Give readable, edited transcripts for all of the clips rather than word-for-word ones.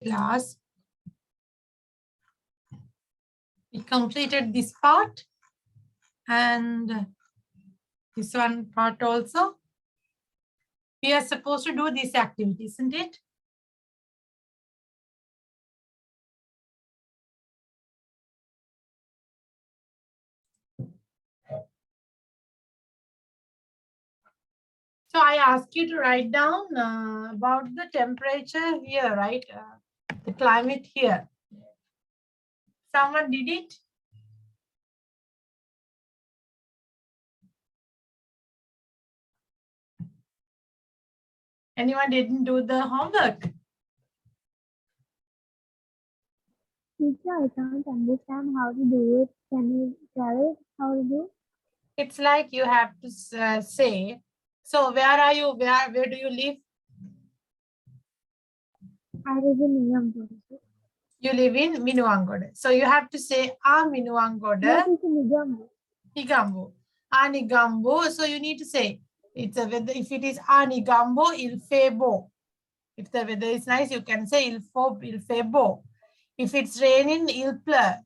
class. We completed this part and this one part also. We are supposed to do this activity, isn't it? So I ask you to write down about the temperature here, right? The climate here. Someone did it? Anyone didn't do the homework? Teacher, I can't understand how to do it. Can you tell it how to do? It's like you have to say, so where are you? Where do you live? I live in Niyambur. You live in Minuangode. So you have to say Minuangode. What is Niyambur? Nigambo. Nigambo. So you need to say it's a weather. If it is Nigambo, il febo. If the weather is nice, you can say il febo. If it's raining, il pleu.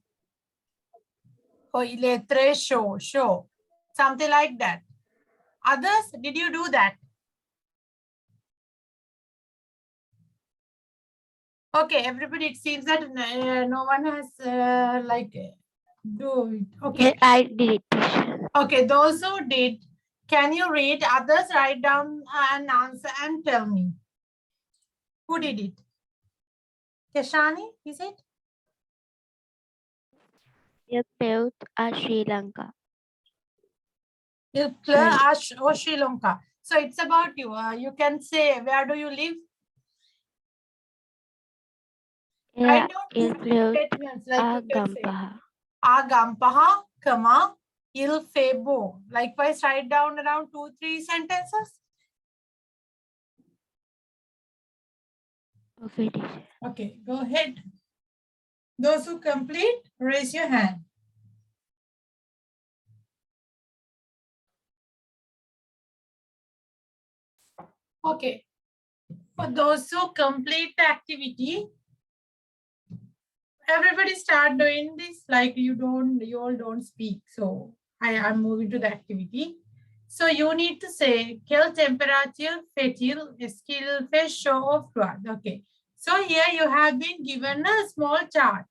Or il est très chaud, chaud. Something like that. Others, did you do that? Okay, everybody, it seems that no one has do it. Okay. Yes, I did. Okay, those who did, can you read? Others, write down an answer and tell me. Who did it? Keshani, is it? You built a Sri Lanka. Il pleut or Sri Lanka. So it's about you. You can say, where do you live? Yeah, Write down il two pleut statements like a you can say. Gampaha. Gampaha, comma, il fait beau. Likewise, write down around 2-3 sentences. Okay, teacher. Okay, go ahead. Those who complete, raise your hand. Okay. For those who complete the activity, everybody start doing this like you all don't speak. So I'm moving to the activity. So you need to say, quelle température fait-il? Est-ce qu'il fait chaud ou froid? Okay. So here you have been given a small chart.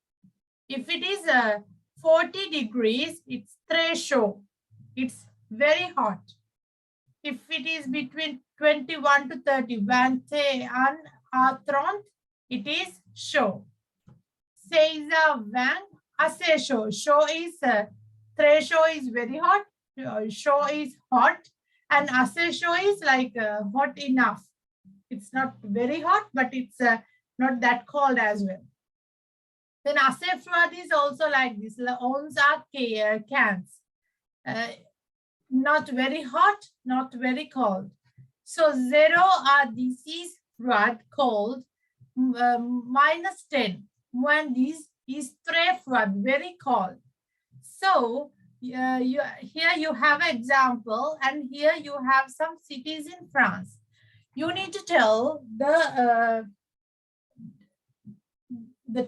If it is 40 degrees, it's très chaud. It's very hot. If it is between 21 to 30, 21 à 30, it is chaud. 16 à 20, assez chaud. Chaud is, très chaud is very hot. Chaud is hot. And assez chaud is like hot enough. It's not very hot, but it's not that cold as well. Then assez froid is also like this. Ons are cans. Not very hot, not very cold. So 0 this is froid, cold, -10. When this is très froid, very cold. So here you have an example, and here you have some cities in France. You need to tell the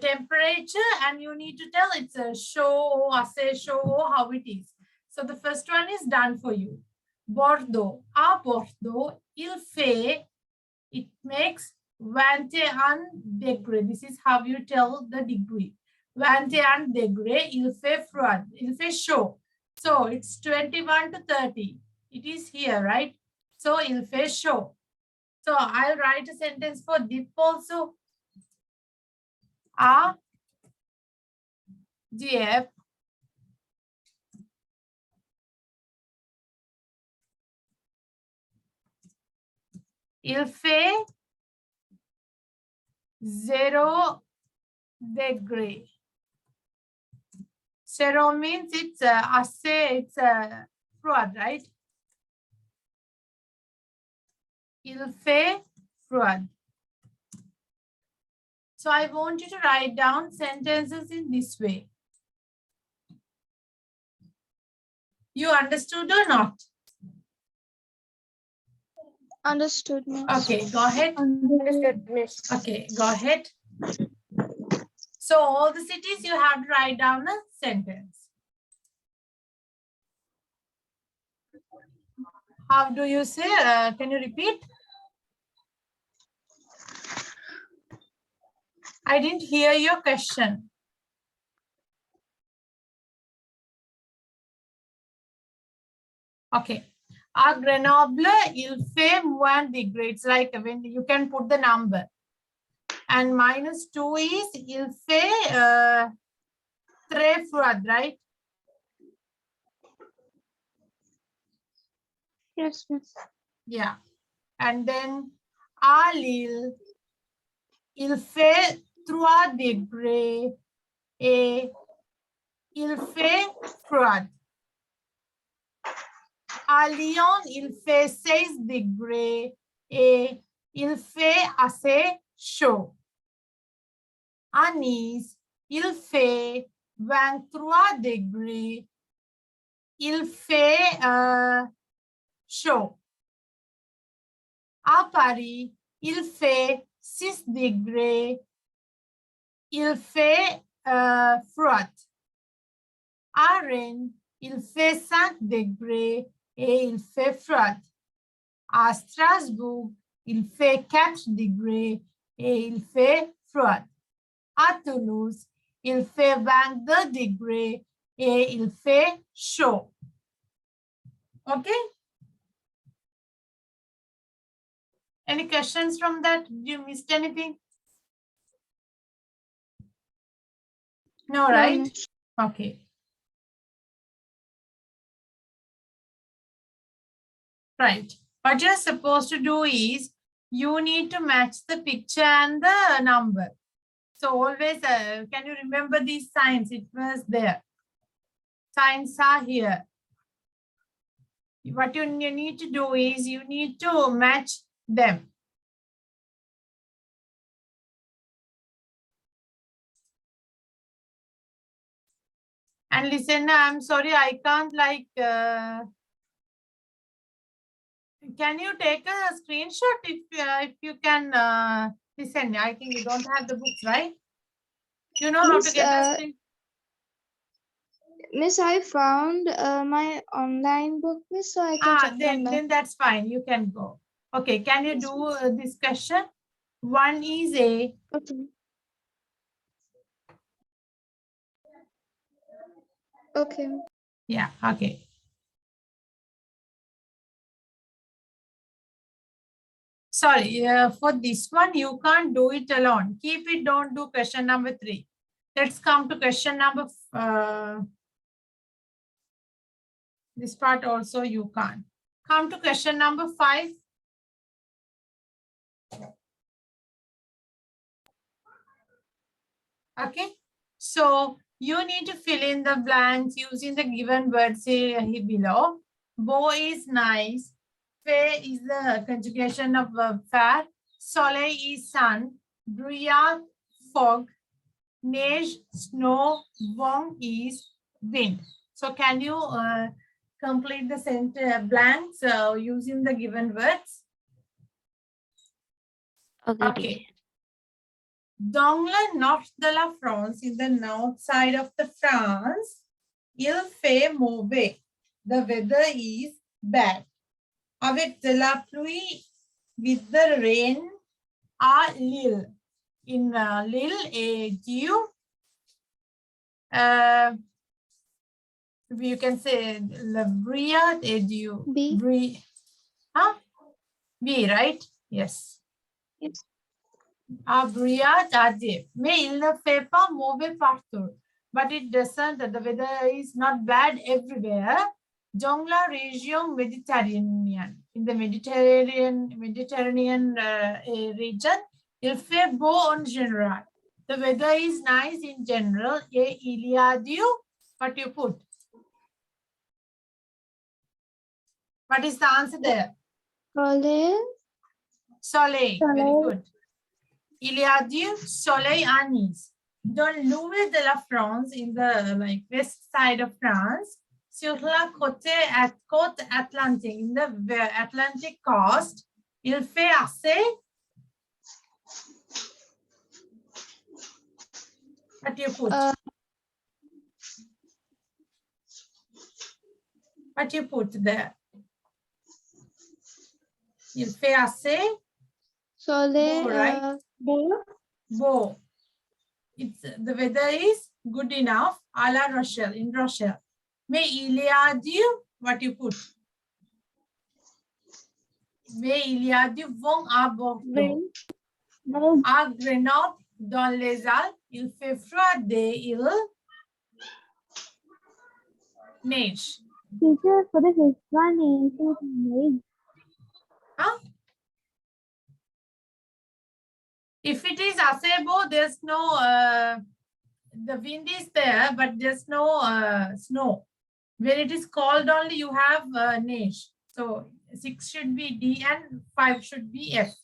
temperature, and you need to tell it's a chaud, assez chaud, how it is. So the first one is done for you. Bordeaux. À Bordeaux, il fait, it makes 21 degrés. This is how you tell the degree. 21 degrés, il fait froid, il fait chaud. So it's 21 to 30. It is here, right? So il fait chaud. So I'll write a sentence for dip also. A, DF, il fait 0 degree. 0 means it's it's froid, right? Il fait froid. So I want you to write down sentences in this way. You understood or not? Understood, miss. Okay, go ahead. Understood, miss. Okay, go ahead. So all the cities you have to write down a sentence. How do you say? Can you repeat? I didn't hear your question. Okay. À Grenoble, il fait moins degrés. It's like when you can put the number. And -2 is il fait très froid, right? Yes, miss. Yeah. And then à Lille, il fait 3 degrés et il fait froid. À Lyon, il fait 16 degrés et il fait assez chaud. À Nice, il fait 23 degrés. Il fait chaud. À Paris, il fait 6 degrés. Il fait froid. À Rennes, il fait 5 degrés et il fait froid. À Strasbourg, il fait 4 degrés et il fait froid. À Toulouse, il fait 22 degrés et il fait chaud. Okay? Any questions from that? Did you miss anything? No, right? miss. Okay. Right. What you're supposed to do is you need to match the picture and the number. So always, can you remember these signs? It was there. Signs are here. What you need to do is you need to match them. And listen, I'm sorry, I can't like, can you take a screenshot if you can listen? I think you don't have the books, right? You know how to get the screen? Miss, I found my online book, miss, so I can check from Then that's fine. You can go. Okay, can you do this question? One is a. Okay. Okay. Yeah, okay. Sorry, for this one, you can't do it alone. Keep it, don't do question number 3. Let's come to question number, this part also you can't. Come to question number 5. Okay, so you need to fill in the blanks using the given words here below. Beau is nice. Fait is the conjugation of verb faire. Soleil is sun. Brouillard, fog. Neige, snow. Vent is wind. So can you complete the sentence blanks using the given words? Okay. Dans le nord de la France, in the north side of the France, il fait mauvais. The weather is bad. Avec de la pluie, with the rain, à Lille. In Lille et Dieu, you can say le brouillard et Dieu. B. Huh? B, right? Yes. Yes. À brouillard à Dieu. Mais il ne fait pas mauvais partout. But it doesn't, the weather is not bad everywhere. Dans la région méditerranéenne, in the Mediterranean region, il fait beau en général. The weather is nice in general. Et il y a du, what you put? What is the answer there? Soleil. Soleil. Very good. Il y a du soleil à Nice. Dans l'ouest de la France, in the west side of France, sur la côte atlantique, in the Atlantic coast, il fait assez. What you put? What you put there? Il fait assez beau, right? Beau. It's the weather is good enough. À La Rochelle, in Rochelle. Mais il y a du, what you put? Mais il y a du vent à Bordeaux. À Grenoble, dans les Alpes, il fait froid et il neige. Teacher, for the fifth one, is made. Huh? If it is acebo, there's no, the wind is there, but there's no snow. When it is cold only, you have neige. So 6 should be D and 5 should be F.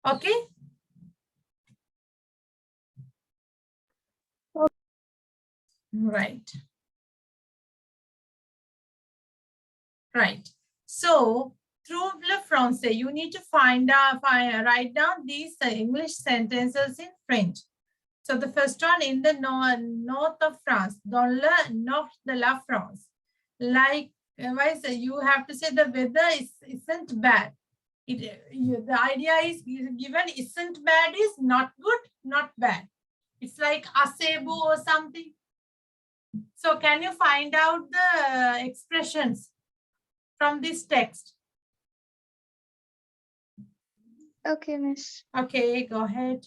Okay? Right. Right. So through le français, you need to write down these English sentences in French. So the first one in the north of France, dans le nord de la France. Likewise, you have to say the weather isn't bad. The idea is given isn't bad is not good, not bad. It's like acebo or something. So can you find out the expressions from this text? Okay, Miss. Okay, go ahead.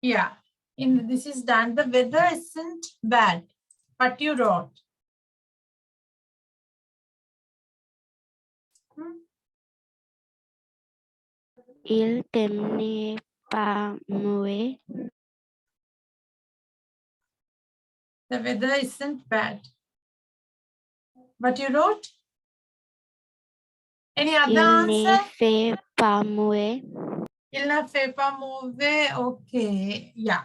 Yeah, this is done. The weather isn't bad, but you wrote. Il n'est pas mauvais. The weather isn't bad. But you wrote? Any other Il ne answer? fait pas mauvais. Il ne fait pas mauvais. Okay, yeah.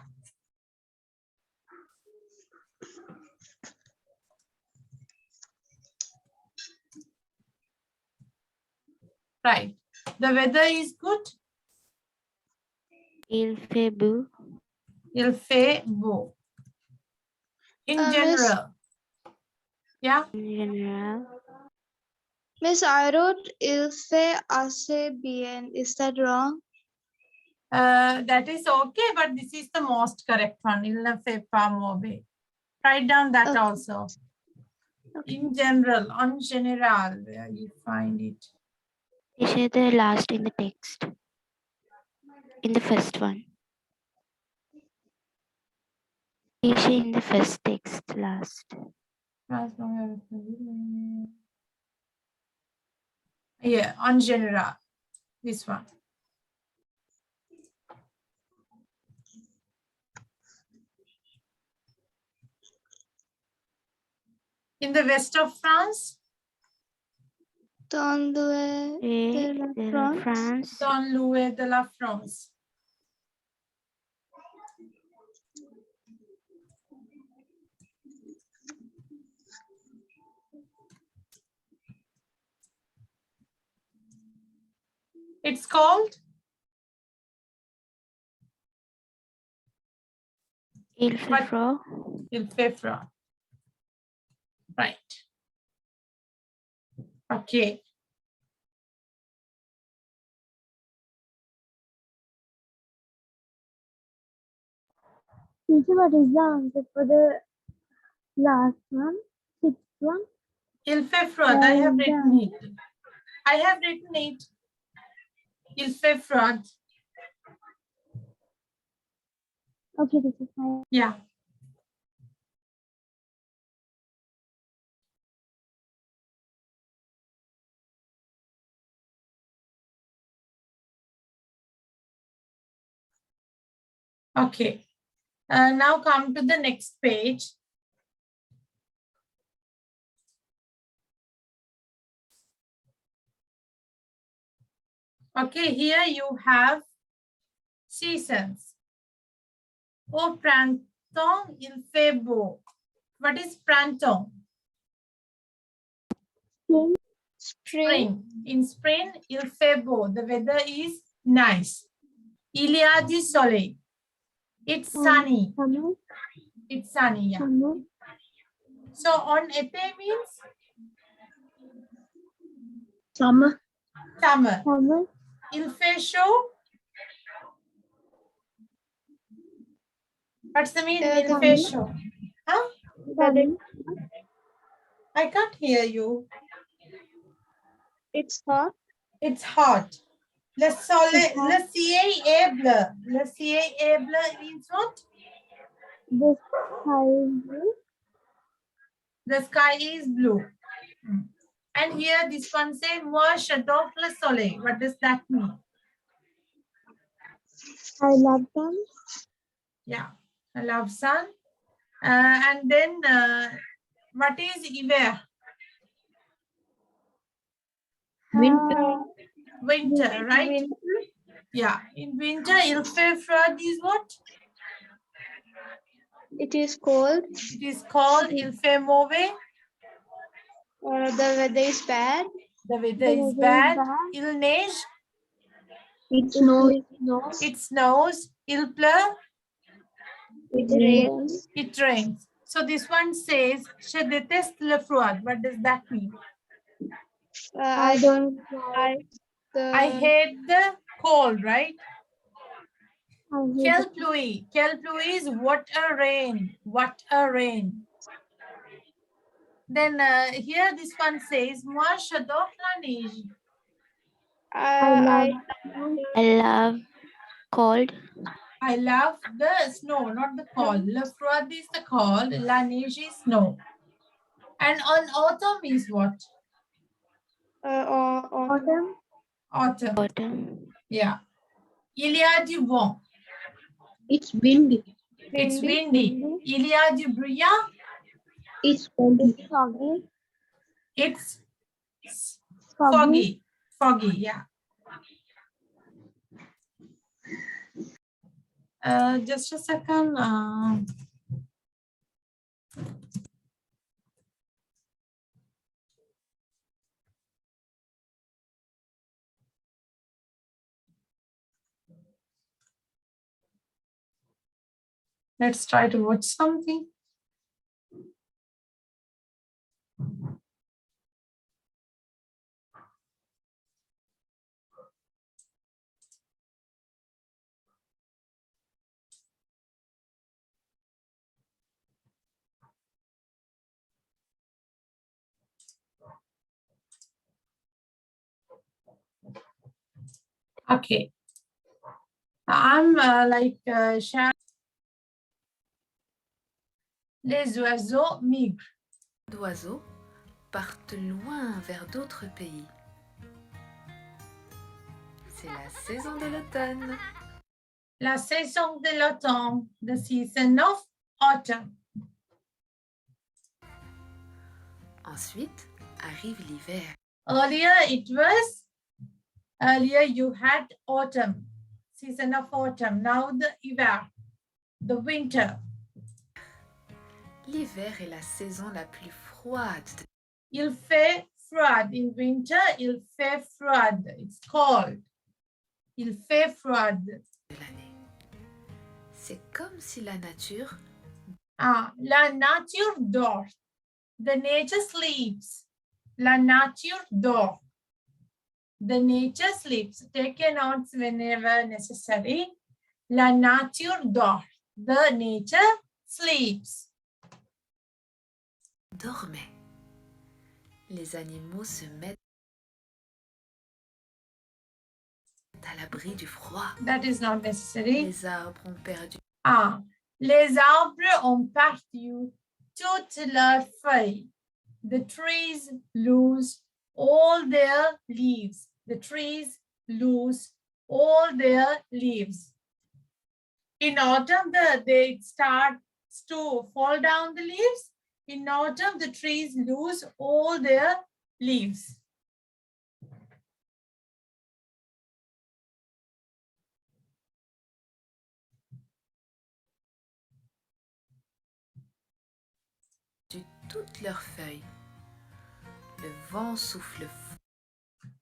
Right. The weather is good. Il fait beau. Il fait beau. In general. Yeah. In general. Miss, I wrote il fait assez bien. Is that wrong? That is okay, but this is the most correct one. Il ne fait pas mauvais. Write down that Okay. also. In general, en general, where you find it. They say the last in the text. In the first one. They say in the first text last. Yeah, en general. This one. In the west of France, Dans le Et de de la la France. dans l'ouest de la France. It's called? Il fait froid. Il fait froid. Right. Okay. Teacher, what is the answer for the last one? Sixth one? Il fait froid. I have written it. I have written it. Il fait froid. Okay, this is fine. Yeah. Okay. Now come to the next page. Okay, here you have seasons. Au printemps, il fait beau. What is printemps? Spring. Spring. In spring, il fait beau. The weather is nice. Il y a du soleil. It's sunny. Summer. It's sunny, yeah. Summer. So on été means Summer. summer. Summer. Il fait chaud. What's the mean? Il fait chaud. Huh? Sunny. I can't hear you. It's hot. It's hot. Le soleil, le ciel est bleu. Le ciel est bleu means what? The sky is blue. The sky is blue. And here this one say, moi j'adore le soleil. What does that mean? I love them. Yeah, I love sun. And then what is hiver? Winter. Winter, right? Winter. Yeah, in winter, il fait froid is what? It is cold. It is called il fait mauvais. The weather is bad. The weather The is weather is bad. bad. Il neige. It snows. It snows. Il pleut. It rains. It rains. So this one says, je déteste le froid. What does that mean? I don't like I the hate the cold, right? I hate Quelle pluie. Quelle pluie is what a rain. What a rain. Then here this one says, moi j'adore la neige. I I love cold. I love the snow, not the cold. Le froid is the cold. La neige is snow. And on autumn is what? autumn. Autumn. Autumn. Yeah. Il y a du vent. It's windy. It's windy. Il y a du brouillard. It's foggy. Foggy. It's Foggy. foggy. Foggy, yeah. Just a second. Let's try to watch something. Okay. I'm sharing. Les oiseaux migrent. D'oiseaux partent loin vers d'autres pays. C'est la saison de l'automne. La saison de l'automne, the season of autumn. Ensuite arrive l'hiver. Earlier you had autumn, season of autumn. Now the hiver, the winter. L'hiver est la saison la plus froide. Il fait froid. In winter, il fait froid. It's cold. Il fait froid. De l'année. C'est comme si la nature La nature dort. The nature sleeps. La nature dort. The nature sleeps. Take a note whenever necessary. La nature dort. The nature sleeps. dormait. Les animaux se mettent à l'abri du froid. That is not necessary. Les arbres ont perdu Les arbres ont perdu toutes leurs feuilles. The trees lose all their leaves. The trees lose all their leaves. In autumn, they start to fall down the leaves. In autumn, the trees lose all their leaves. toutes leurs feuilles. Le vent souffle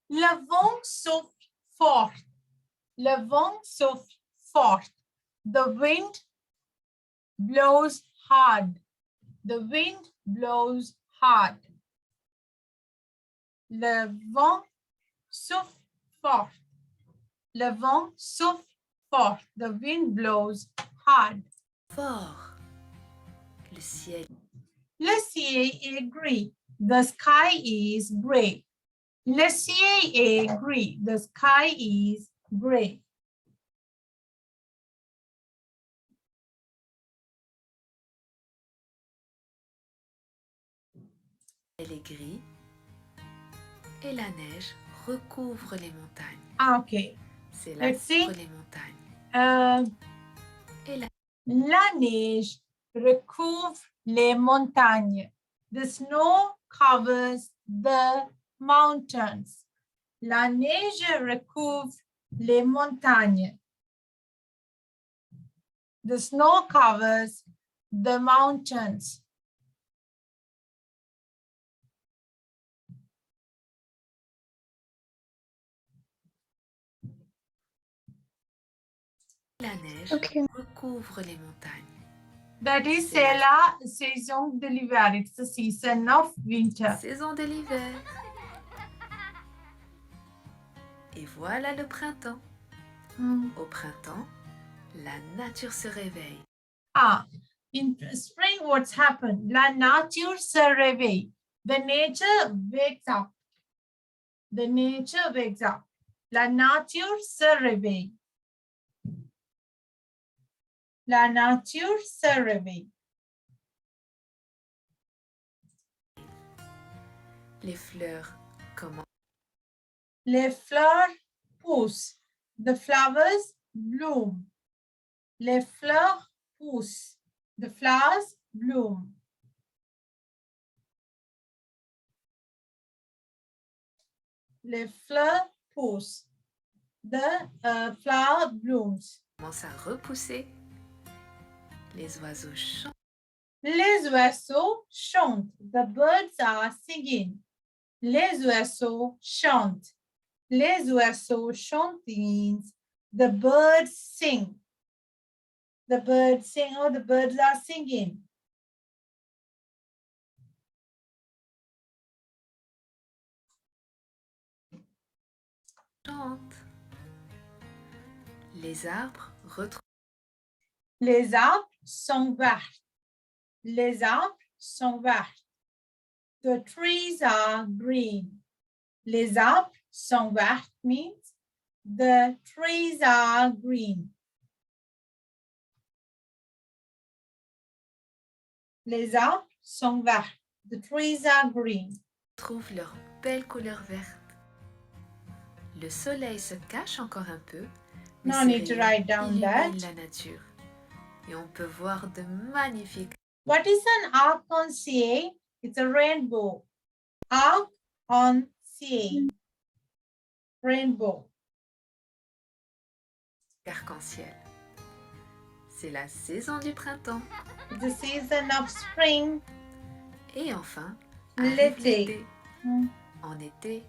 Le vent souffle fort. Le vent souffle fort. The wind blows hard. The wind blows hard. Le vent souffle fort. Le vent souffle fort. The wind blows hard. fort. Le ciel Le ciel est gris. The sky is gray. Le ciel est gris. The sky is gray. est gris et la neige recouvre les montagnes. Ah, okay. C'est là Let's see. sur les montagnes. Et la La neige recouvre les montagnes. The snow covers the mountains. La neige recouvre les montagnes. The snow covers the mountains. la neige Okay. recouvre les montagnes. That is c'est la saison de l'hiver. It's the season of winter. Saison de l'hiver. Et voilà le printemps. Au printemps, la nature se réveille. Ah, in spring, what's happened? La nature se réveille. The nature wakes up. The nature wakes up. La nature se réveille. La nature se réveille. Les fleurs commencent. Les fleurs poussent. The flowers bloom. Les fleurs poussent. The flowers bloom. Les fleurs poussent. The flower blooms. Commencent à repousser. Les oiseaux chantent. Les oiseaux chantent. The birds are singing. Les oiseaux chantent. Les oiseaux chantent means the birds sing. The birds sing or the birds are singing. Les arbres retrouvent. Les arbres sont verts. Les arbres sont verts. The trees are green. Les arbres sont verts means the trees are green. Les arbres sont verts. The trees are green. Trouvent leur belle couleur verte. Le soleil se cache encore un peu, mais No ses need to rayons write down illuminent that. la nature. Et on peut voir de magnifiques. What is an arc-en-ciel? It's a rainbow. Arc-en-ciel. Rainbow. Arc-en-ciel. C'est la saison du printemps. It's the season of spring. Et enfin, arrive L'été. En été,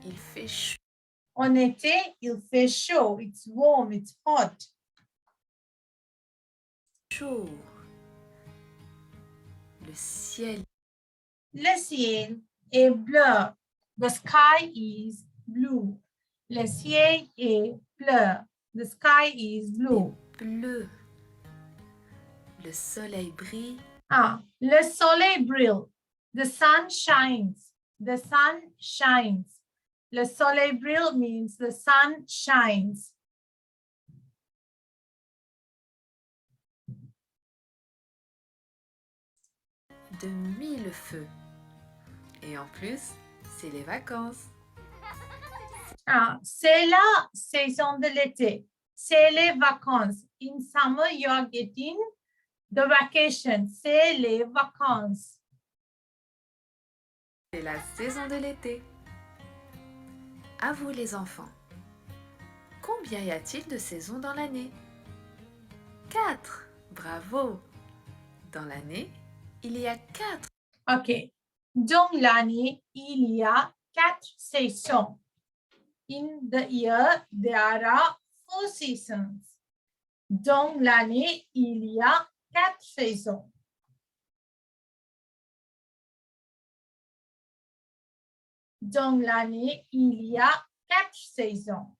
il fait chaud. En été, il fait chaud. It's warm. It's hot. Le ciel Le ciel est bleu. The sky is blue. Le ciel est bleu. The sky is blue. est bleu. Le soleil brille. Ah, le soleil brille. The sun shines. The sun shines. Le soleil brille means the sun shines. De mille feux. Et en plus, c'est les vacances. Ah, c'est la saison de l'été. C'est les vacances. In summer, you are getting the vacation. C'est les vacances. C'est la saison de l'été. À vous les enfants. Combien y a-t-il de saisons dans l'année? 4. Bravo. Dans l'année, il y a 4. Okay. Donc l'année, il y a 4 saisons. In the year, there are 4 seasons. Dans l'année, il y a 4 saisons. Dans l'année, il y a 4 saisons.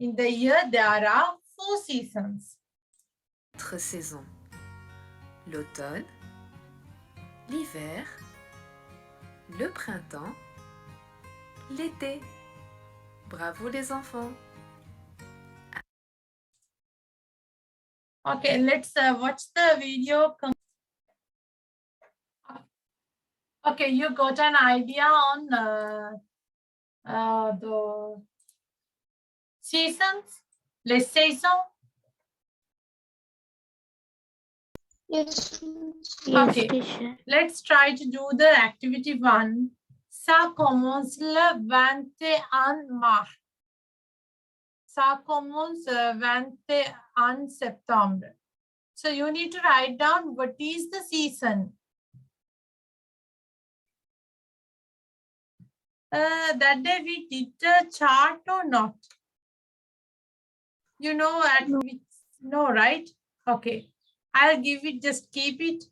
In the year, there are 4 seasons. 4 saisons. L'automne, l'hiver, le printemps, l'été. Bravo les enfants. Okay, let's watch the video. Okay, you got an idea on the seasons, les saisons. Yes. Yes, Okay. teacher. Let's try to do the activity 1. Ça commence le 21 mars. Ça commence le 21 septembre. So you need to write down what is the season. That day we did a chart or not? You know at No. which, no, right? Okay. I'll give it, just keep it.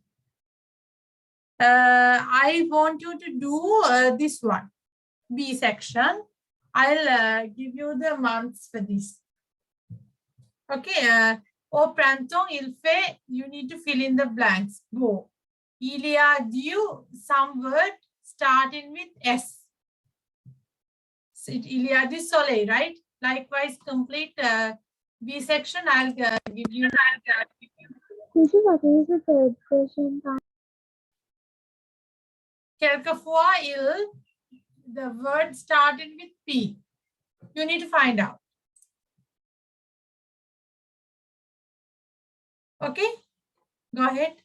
I want you to do this one, B section. I'll give you the months for this. Okay. Au printemps, il fait, you need to fill in the blanks. Go. Il y a du, some word starting with S. So il y a du soleil, right? Likewise, complete B section. I'll give you. Teacher, what is the third question? Quelquefois, the word started with P. You need to find out. Okay, go ahead.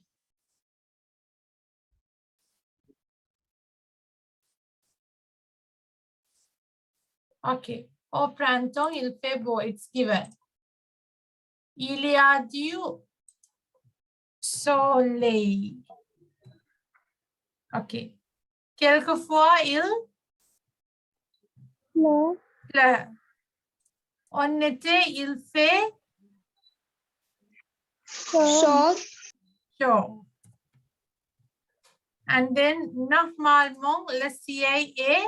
Okay. Au printemps, il fait beau. It's given. Il y a du soleil. Okay. Quelquefois, il Pleure. pleut. En été, il fait Chaud. chaud. And then, normalement, le ciel est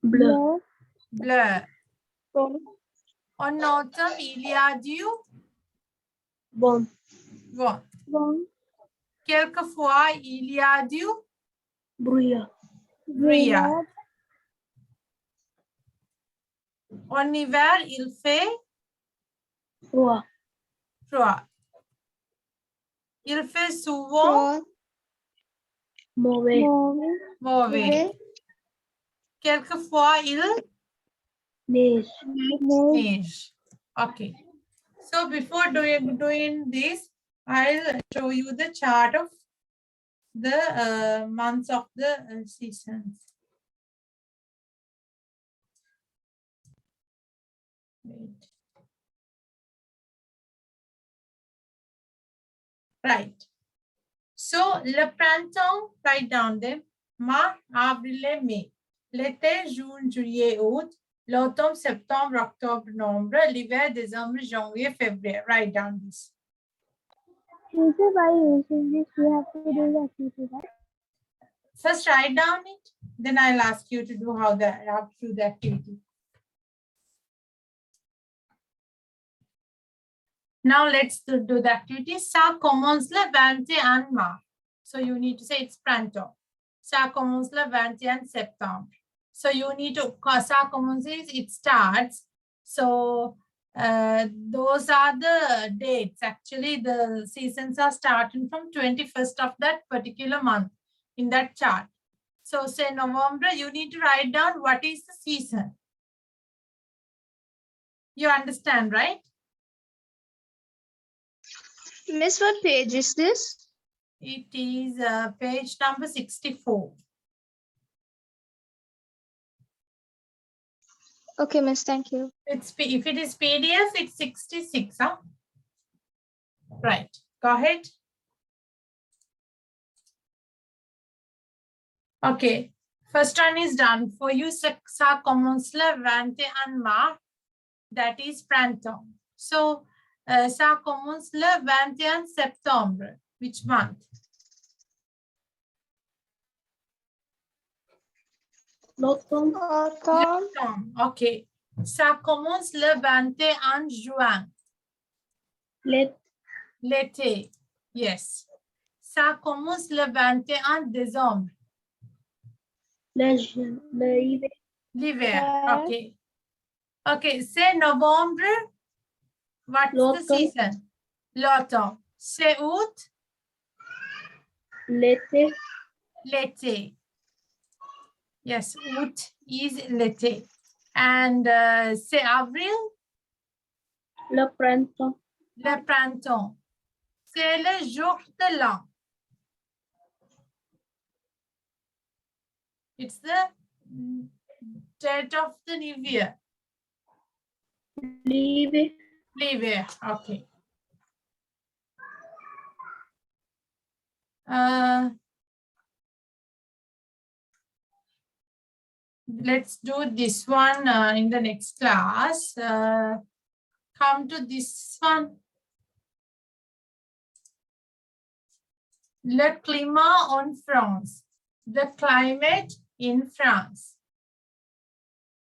Bleu. bleu. En automne, il y a du Bon. vent. Bon. Quelquefois, il y a du Brouillard. brouillard. En hiver, il fait Froid. froid. Il fait souvent Froid. Mauvais. mauvais. Mauvais. Quelquefois, il Neige. neige. Okay. So before doing this, I'll show you the chart of the months of the seasons. Wait. Right. So, le printemps, write down them. Mars, avril et mai. L'été, juin, juillet, août. L'automne, septembre, octobre, novembre. L'hiver, décembre, janvier, février. Write down this. Teacher, by using this, we have to do the activity, right? First, write down it. Then I'll ask you to do how to do the activity. Now let's do the activity. Ça commence le 21 mars. So you need to say it's printemps. Ça commence le 21 septembre. So you need to, ça commence, it starts. So those are the dates. Actually, the seasons are starting from 21st of that particular month in that chart. So say November, you need to write down what is the season. You understand, right? Miss, what page is this? It is page number 64. Okay, Miss, thank you. It's if it is PDF, it's 66. Huh? Right. Go ahead. Okay, first one is done. For you, ça commence le 21 mars. That is printemps. So, ça commence le 21 septembre. Which month? L'automne. Autumn. Autumn. Okay. Ça commence le 21 juin. L'été. Yes. Ça commence le 21 décembre. L'hiver. L'hiver. Okay. Okay. C'est novembre. What's the L'automne. season? L'automne. C'est août. L'été. L'été. Yes, août is l'été. And c'est avril. Le printemps. Le printemps. C'est le jour de l'an. It's the date of the new year. L'hiver. L'hiver. Okay. Let's do this one in the next class. Come to this one. Le climat en France. The climate in France.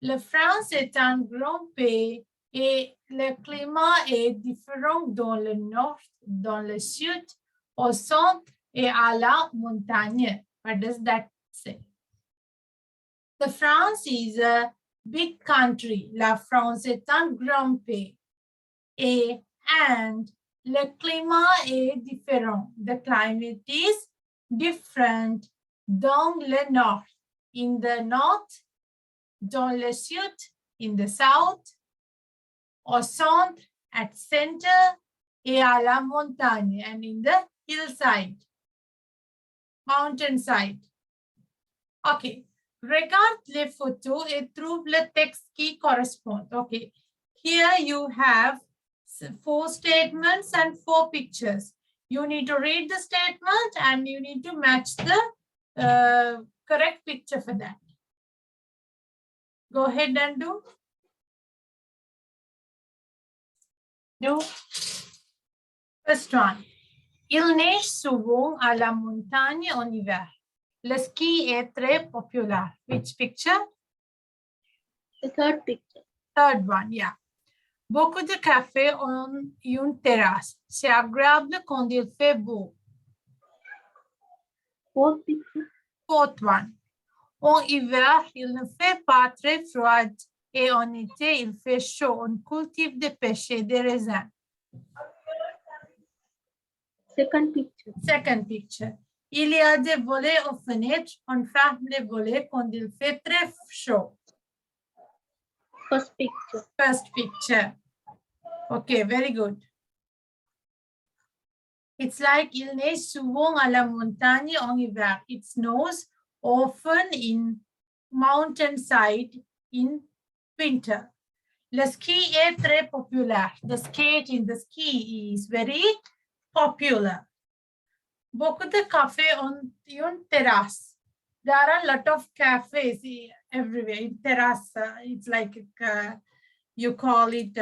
La France est un grand pays et le climat est différent dans le nord, dans le sud, au centre et à la montagne. What does that say? The France is a big country. La France est un grand pays. And le climat est différent. The climate is different dans le nord. In the north, dans le sud, in the south, au centre, at center, et à la montagne, and in the hillside, mountainside. Okay. Regarde les photos et trouve le texte qui correspond. Okay. Here you have 4 statements and 4 pictures. You need to read the statement and you need to match the correct picture for that. Go ahead and do. First one. Il neige souvent à la montagne en hiver. Le ski est très populaire. Which picture? The third picture. Third one, yeah. Beaucoup de cafés ont une terrasse. C'est agréable quand il fait beau. Fourth picture. Fourth one. En hiver, il ne fait pas très froid et en été, il fait chaud. On cultive des pêches et des raisins. Second picture. Second picture. Il y a des volets aux fenêtres. On ferme les volets quand il fait très chaud. First picture. First picture. Okay, very good. It's like il neige souvent à la montagne en hiver. It snows often in mountainside in winter. Le ski est très populaire. The skate in the ski is very popular. Beaucoup de cafés ont une terrasse. There are a lot of cafes everywhere. In terrace, it's like you call it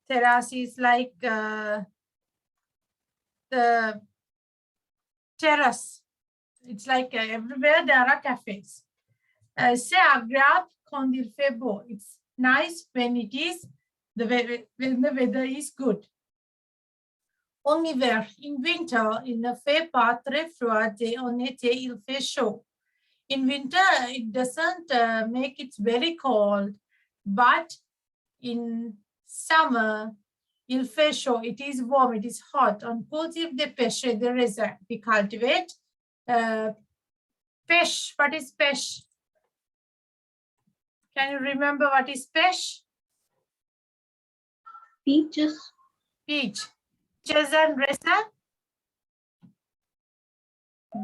terrace is like the terrace. It's like everywhere there are cafes. C'est agréable quand il fait beau. It's nice when it is when the weather is good. En hiver, in winter, il ne fait pas très froid et en été, il fait chaud. In winter, it doesn't make it very cold, but in summer, il fait chaud. It is warm, it is hot. On cultive des pêches, there is we cultivate pêche. What is pêche? Can you remember what is pêche? Peaches. Peach. Peaches and raisin?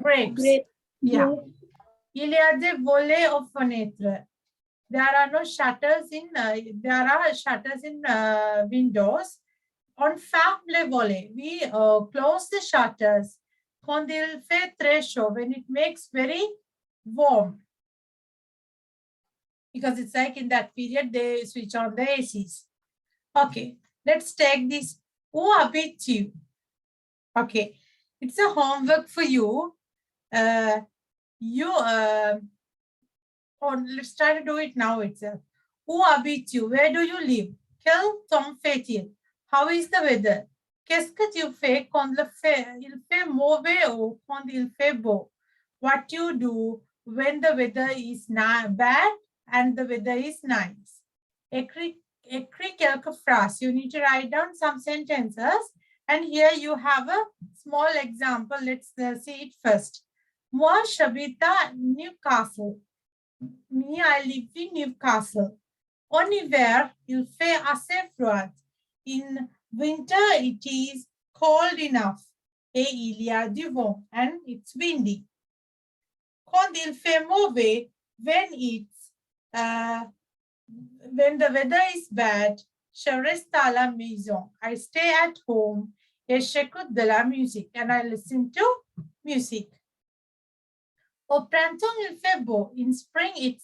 Grapes. Grape. Yeah. Il y a des volets aux fenêtres. There are no shutters in, there are shutters in windows. on ferme le volet, we close the shutters. Quand il fait très chaud, when it makes very warm. Because it's like in that period, they switch on the ACs. Okay, let's take this. Où habites-tu? Okay, it's a homework for you. Let's try to do it now itself. Où habites-tu? Where do you live? Quel temps fait-il? How is the weather? Qu'est-ce que tu fais quand il fait mauvais ou quand il fait beau? What you do when the weather is bad and the weather is nice? Écris quelques phrases. You need to write down some sentences. And here you have a small example. Let's see it first. Moi, j'habite à Newcastle. Me, I live in Newcastle. En hiver, il fait assez froid. In winter, it is cold enough. Et il y a du vent and it's windy. Quand il fait mauvais, when the weather is bad, je reste à la maison. I stay at home et j'écoute de la musique and I listen to music. Au printemps, il fait beau. In spring,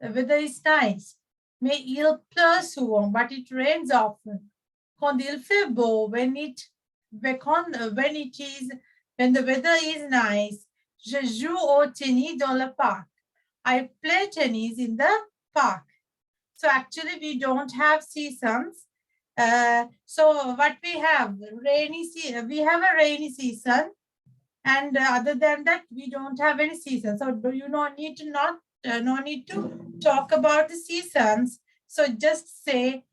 the weather is nice. Mais il pleut souvent, but it rains often. Quand il fait beau, when the weather is nice, je joue au tennis dans le parc. I play tennis in the park. So actually, we don't have seasons. So what we have, we have a rainy season. And other than that, we don't have any season. So you no need to talk about the seasons. So just say,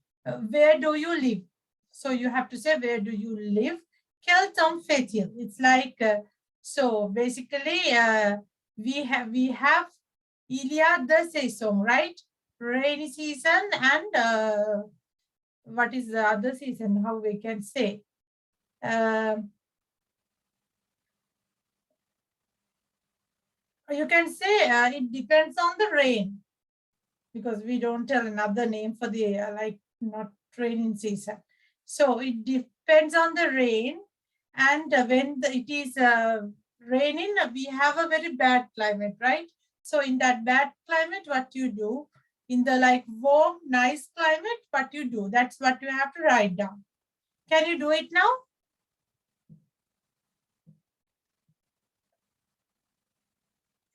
where do you live? So you have to say, where do you live? Quel temps fait-il? It's like, so basically, we have il y a deux saisons, right? Rainy season and what is the other season? How we can say? You can say it depends on the rain, because we don't tell another name for the like not raining season. So it depends on the rain, and when it is raining, we have a very bad climate, right? So in that bad climate, what you do? In the like warm, nice climate, what you do? That's what you have to write down. Can you do it now?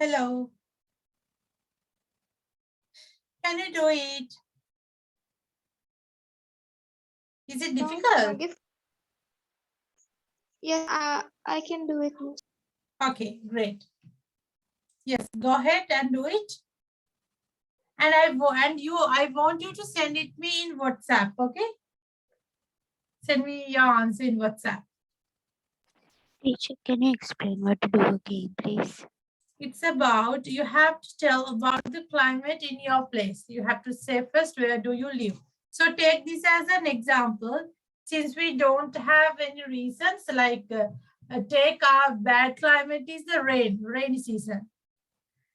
Hello. Can you do it? Is it difficult? Yes, I can do it. Okay, great. Yes, go ahead and do it. And I want you to send it me in WhatsApp, okay? Send me your answer in WhatsApp. Teacher, can you explain what to do again, please? It's about, you have to tell about the climate in your place. You have to say first, where do you live? So take this as an example. Since we don't have any reasons, like take our bad climate is the rainy season.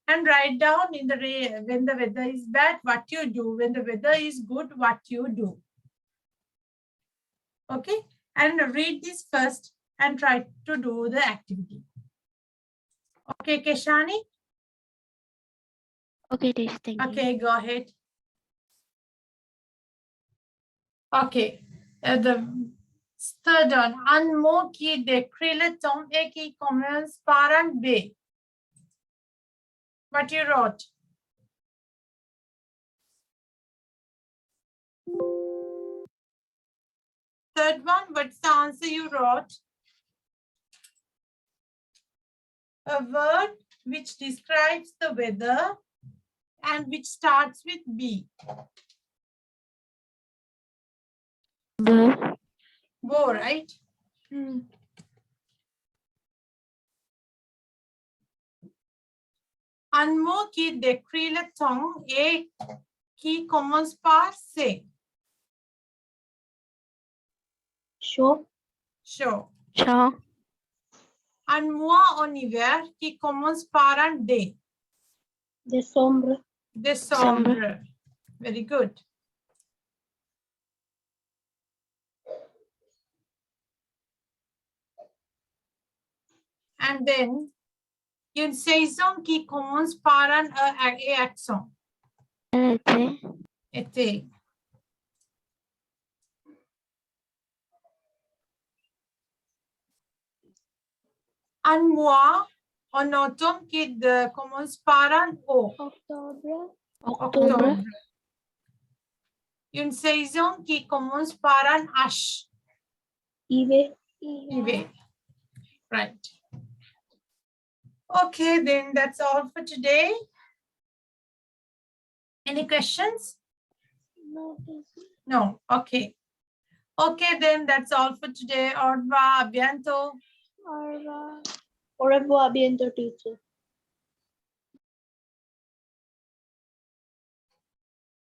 And write down in the when the weather is bad, what you do. When the weather is good, what you do. Okay, and read this first and try to do the activity. Okay, Keshani? Okay, teacher, thank you. Okay, go ahead. Okay, the third one. Un mot qui décrit le temps et qui commence par un B. What you wrote? Third one, what's the answer you wrote? A word which describes the weather and which starts with B. Beau. Beau, right? Un mot qui décrit le temps et qui commence par C. Chaud. Chaud. Chaud. Un mois en hiver qui commence par un D. Décembre. Décembre. Very good. And then, une saison qui commence par un E et accent. L'été. Été. Un mois en automne qui commence par un O. October. Octobre. Une saison qui commence par un H. Hiver. Hiver. Right. Okay, then that's all for today. Any questions? No. No. Okay. Okay, then that's all for today. Au revoir. À bientôt. Au revoir, bientôt, teacher.